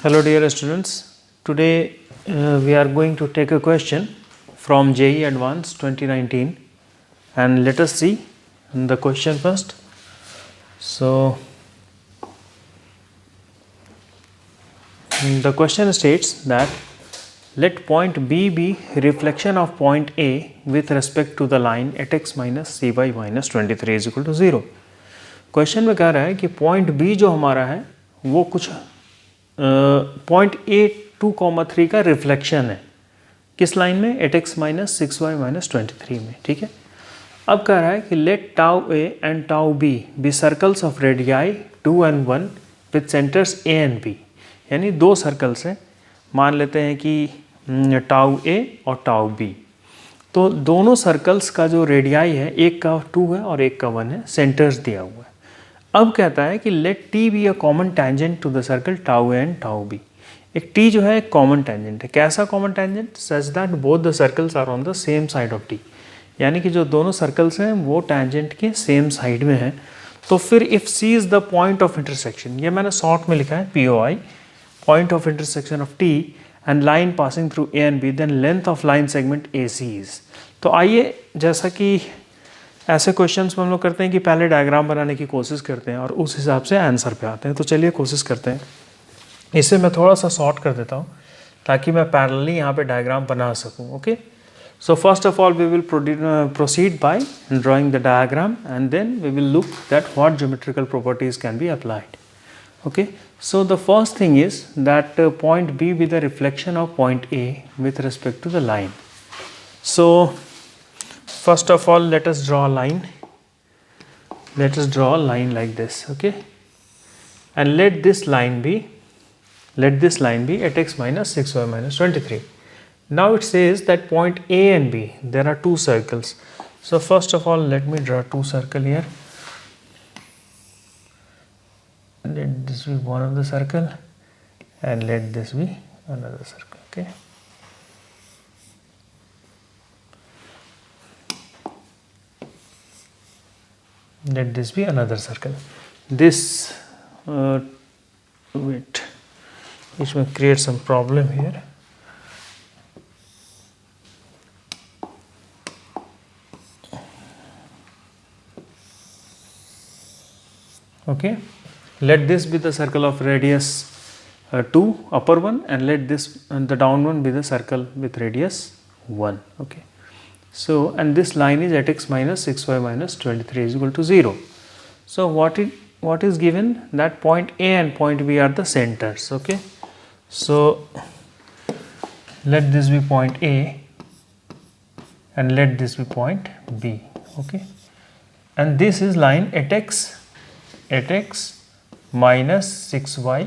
Hello dear students, today we are going to take a question from JEE Advanced 2019 and let us see the question first. So the question states that let point B be reflection of point A with respect to the line at x minus cy minus 23 is equal to 0. Question में कह रहा है कि point B जो हमारा है वो कुछ पॉइंट ए 2,3 का रिफ्लेक्शन है किस लाइन में eight x minus 6y minus 23 में. ठीक है, अब कह रहा है कि let tau A and tau B circles of radii 2 and 1 with centres A and B. यानी दो सर्कल्स हैं, मान लेते हैं कि टाउ ए और टाउ बी. तो दोनों सर्कल्स का जो रेडियाई है, एक का 2 है और एक का 1 है, सेंटर्स दिया हुआ है. अब कहता है कि let T be a common tangent to the circle tau A and tau B. एक टी जो है एक कॉमन टेंजेंट है. कैसा common tangent? Such that both the circles are on the same side of T. यानी कि जो दोनों सर्कल्स हैं वो टेंजेंट के सेम साइड में हैं. तो फिर if C is the point of intersection, ये मैंने शॉर्ट में लिखा है POI, point of intersection of T and line passing through A and B, then length of line segment AC is. तो आइए, जैसा कि ऐसे क्वेश्चंस में हम लोग करते हैं कि पहले डायग्राम बनाने की कोशिश करते हैं और उस हिसाब से आंसर पे आते हैं. तो चलिए कोशिश करते हैं. इसे मैं थोड़ा सा शॉर्ट कर देता हूँ ताकि मैं पैरेलली यहाँ पे डायग्राम बना सकूँ. Okay, so first of all we will proceed by drawing the diagram and then we will look that what geometrical properties can be applied. Okay, so the first thing is that point B be the reflection of point A with respect to the line. So first of all let us draw a line. Let us draw a line like this. Okay, and let this line be at x minus 6y minus 23. Now it says that point A and B, there are two circles. So first of all let me draw two circle here. Let this be one of the circle and let this be another circle. Okay, let this be another circle. This wait, which may create some problem here. Okay, let this be the circle of radius 2, upper one, and let this and the down one be the circle with radius 1. Okay, so and this line is at x minus 6y minus 23 is equal to 0. So what is given? That point A and point B are the centers. Okay, so let this be point A and let this be point B. Okay, and this is line at x minus 6y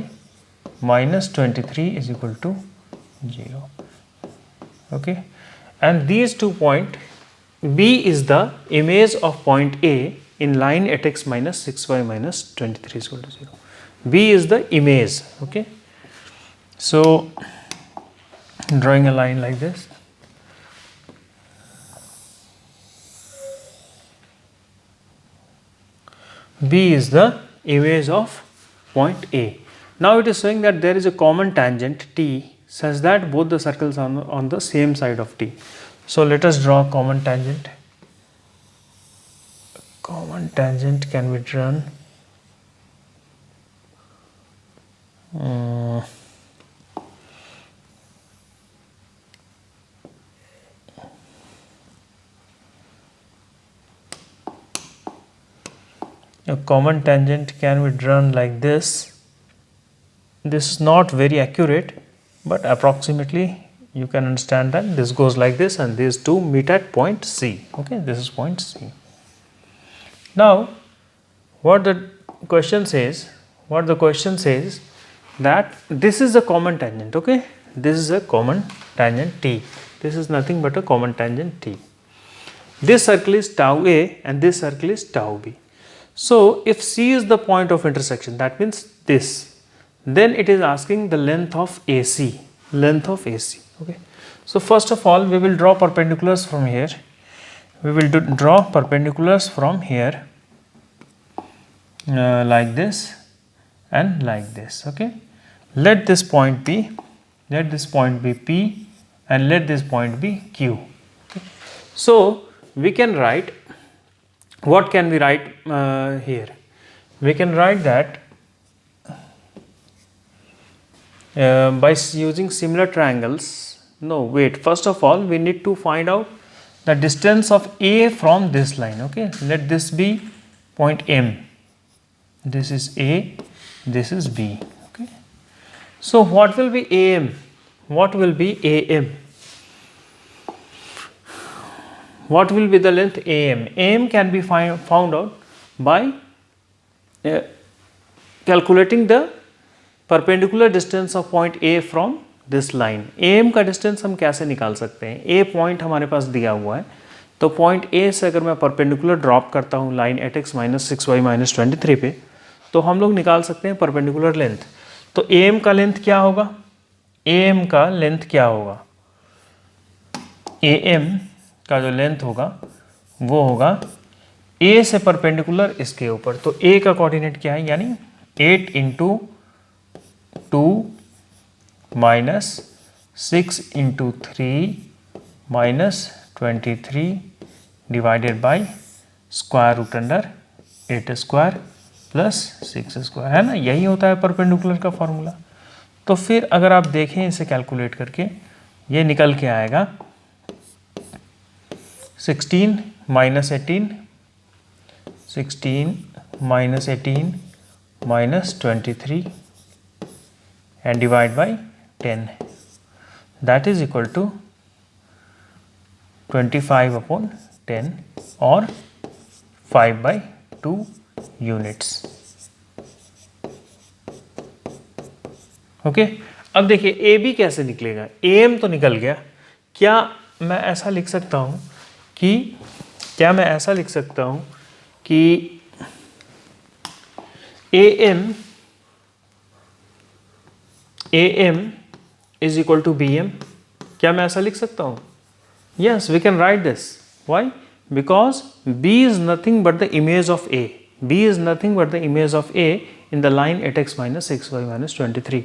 minus 23 is equal to 0. Okay, and these 2 points, B is the image of point A in line at x minus 6y minus 23 is equal to 0. B is the image. Okay, so drawing a line like this. B is the image of point A. Now it is showing that there is a common tangent T such that both the circles are on the same side of T. So let us draw a common tangent. Common tangent can be drawn a common tangent can be drawn like this. This is not very accurate, but approximately you can understand that this goes like this and these two meet at point C. Okay, this is point C. Now what the question says that this is a common tangent. Okay, this is a common tangent T. This is nothing but a common tangent T. This circle is tau A and this circle is tau B. So if C is the point of intersection, that means this, then it is asking the length of AC. Okay, so first of all we will draw perpendiculars from here. We will draw perpendiculars from here like this and like this. Okay, let this point be P and let this point be Q. Okay. So we can write, what can we write here? We can write that by using similar triangles. No, wait, first of all we need to find out the distance of A from this line. Okay, let this be point M. This is A, this is B. Okay, so what will be AM? What will be AM? What will be the length AM? AM can be found out by calculating the perpendicular distance of point A from this line. AM का distance हम कैसे निकाल सकते हैं? A point हमारे पास दिया हुआ है, तो point A से अगर मैं perpendicular drop करता हूँ line at x minus 6y minus 23 पे, तो हम लोग निकाल सकते हैं perpendicular length. तो AM का लेंथ क्या होगा? AM का लेंथ क्या होगा? AM का जो लेंथ होगा वो होगा A से परपेंडिकुलर इसके ऊपर. तो A का कोऑर्डिनेट क्या है? यानी 8 into 2 minus 6 into 3 minus 23 divided by square root under 8 square plus 6 square, है ना. यही होता है परपेंडिकुलर का फॉर्मूला. तो फिर अगर आप देखें इसे कैलकुलेट करके, ये निकल के आएगा 16 minus 18 minus 23 and divide by 10, that is equal to 25 upon 10 or 5/2 units. Okay, अब देखिए ए बी कैसे निकलेगा. AM तो निकल गया. क्या मैं ऐसा लिख सकता हूँ कि AM is equal to BM? क्या मैं ऐसा लिख सकता हूँ? Yes, we can write this. Why? Because B is nothing but the image of A. B is nothing but the image of A in the line 8x minus 6y minus 23.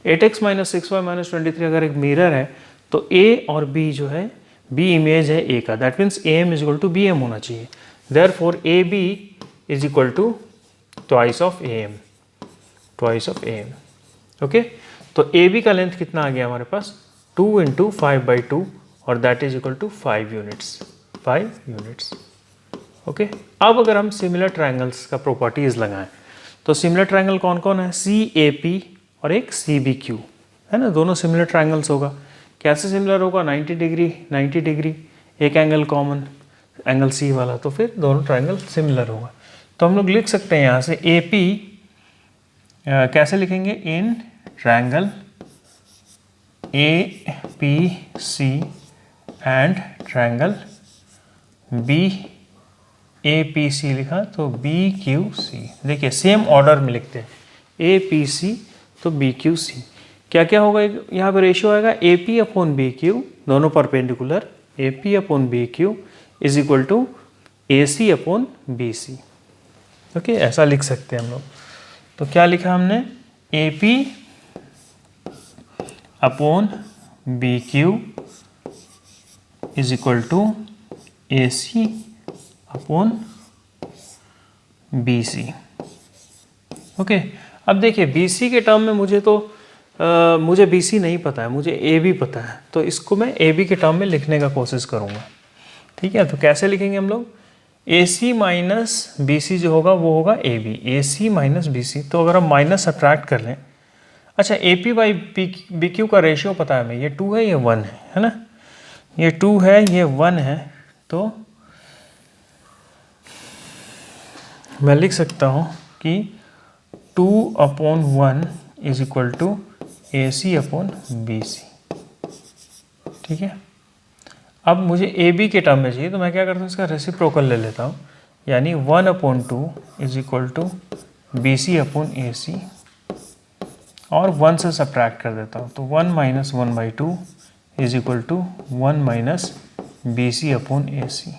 8x minus 6y minus 23 अगर एक mirror है तो A और B जो है, B image है A का. That means AM is equal to BM होना चाहिए. Therefore AB is equal to twice of AM. Okay? तो AB का लेंथ कितना आ गया हमारे पास? 2 इंटू 5/2 और that is equal to 5 units. Okay, अब अगर हम सिमिलर ट्रायंगल्स का प्रॉपर्टीज लगाएं तो सिमिलर ट्रायंगल कौन कौन है? CAP और एक CBQ, है ना. दोनों सिमिलर ट्रायंगल्स होगा. कैसे सिमिलर होगा? 90 डिग्री, एक एंगल कॉमन, एंगल C वाला, तो फिर दोनों ट्रायंगल सिमिलर होगा. तो हम लोग लिख सकते हैं यहाँ से AP कैसे लिखेंगे? In triangle APC and triangle BAPC लिखा तो BQC. देखिए सेम ऑर्डर में लिखते हैं, APC तो BQC. क्या क्या होगा यहाँ पे? रेशियो आएगा AP अपॉन BQ, दोनों perpendicular. AP upon BQ is equal to AC upon BC. Okay, ऐसा लिख सकते हैं हम लोग. तो क्या लिखा हमने? AP upon BQ is equal to AC upon BC. Okay, अब देखिए BC के टर्म में मुझे BC नहीं पता है, मुझे AB पता है. तो इसको मैं AB के टर्म में लिखने का कोशिश करूँगा. ठीक है, तो कैसे लिखेंगे हम लोग? AC माइनस BC जो होगा वो होगा AB. AC माइनस BC, तो अगर हम माइनस सब्ट्रैक्ट कर लें, अच्छा AP बाई BQ का रेशियो पता है हमें, ये 2 है, ये 1 है ना. ये 2 है, ये 1 है. तो मैं लिख सकता हूँ कि 2 upon 1 is equal to AC upon BC. ठीक है, अब मुझे AB के टर्म में चाहिए, तो मैं क्या करता हूँ? इसका रेसिप्रोकल ले लेता हूँ, यानी 1 upon 2 is equal to BC upon AC और 1 से सब्ट्रैक्ट कर देता हूँ. तो 1 minus 1/2 is equal to 1 minus BC upon AC.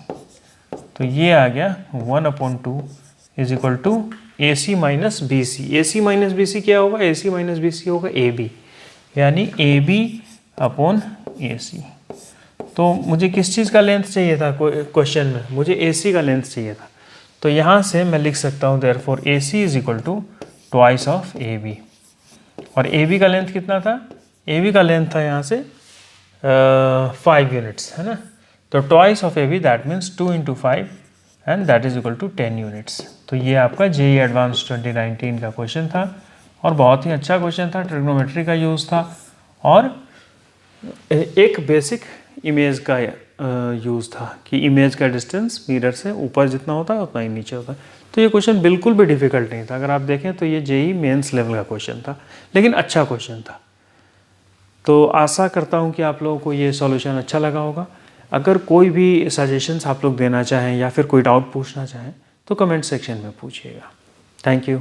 तो ये आ गया 1 upon 2 is equal to A C minus B C. A C minus B C क्या होगा? ए सी माइनस बी सी होगा ए बी, यानी ए बी अपॉन ए सी। तो मुझे किस चीज़ का लेंथ चाहिए था क्वेश्चन में? मुझे ए सी का लेंथ चाहिए था। तो यहाँ से मैं लिख सकता हूँ therefore A C is equal to twice of A B. और ए बी का लेंथ कितना था? ए बी का लेंथ था यहाँ से 5 यूनिट्स, है ना। तो twice of A B that means 2 × 5 and that is equal to 10 units. तो ये आपका जेईई एडवांस 2019 का क्वेश्चन था और बहुत ही अच्छा क्वेश्चन था, ट्रिग्नोमेट्री का यूज़ था और एक बेसिक इमेज का यूज़ था कि इमेज का डिस्टेंस मिरर से ऊपर जितना होता है उतना ही नीचे होता है। तो ये क्वेश्चन बिल्कुल भी डिफ़िकल्ट नहीं था। अगर आप देखें तो ये जेईई मेंस लेवल का क्वेश्चन था, लेकिन अच्छा क्वेश्चन था। तो आशा करता हूँ कि आप लोगों को ये सॉल्यूशन अच्छा लगा होगा। अगर कोई भी सजेशंस आप लोग देना चाहें या फिर कोई डाउट पूछना चाहें तो कमेंट सेक्शन में पूछिएगा। Thank you.